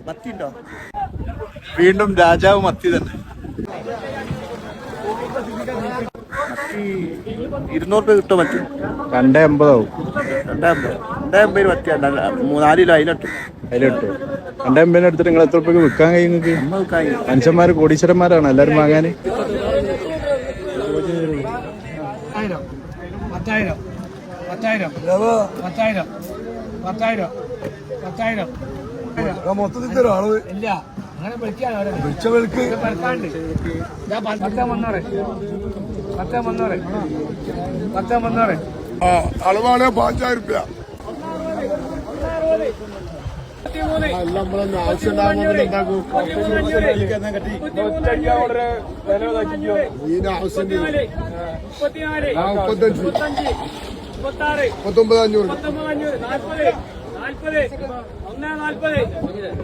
മത്തി ഉണ്ടോ? വീണ്ടും രാജാവ് മത്തി തന്നെ. മത്തി 200 രൂപ കിട്ടും. മത്തി 250 ആവും. 250 മത്തിയാണ്. 4 കിലോ അതിലിട്ടു. 250 എടുത്തിട്ട് നിങ്ങൾ എത്ര രൂപയ്ക്ക് വിൽക്കാൻ കഴിയുന്നത്? മനുഷ്യന്മാര് കോടീശ്വരന്മാരാണ് എല്ലാരും വാങ്ങാന്. 10,000 മൊത്തത്തിൽ ആള് ഇല്ല. അങ്ങനെ അളവാണ് 5,000 രൂപ. നമ്മളൊന്ന് ആവശ്യം ഉണ്ടാകും. ഇതിന് ആവശ്യം 35, 39,500.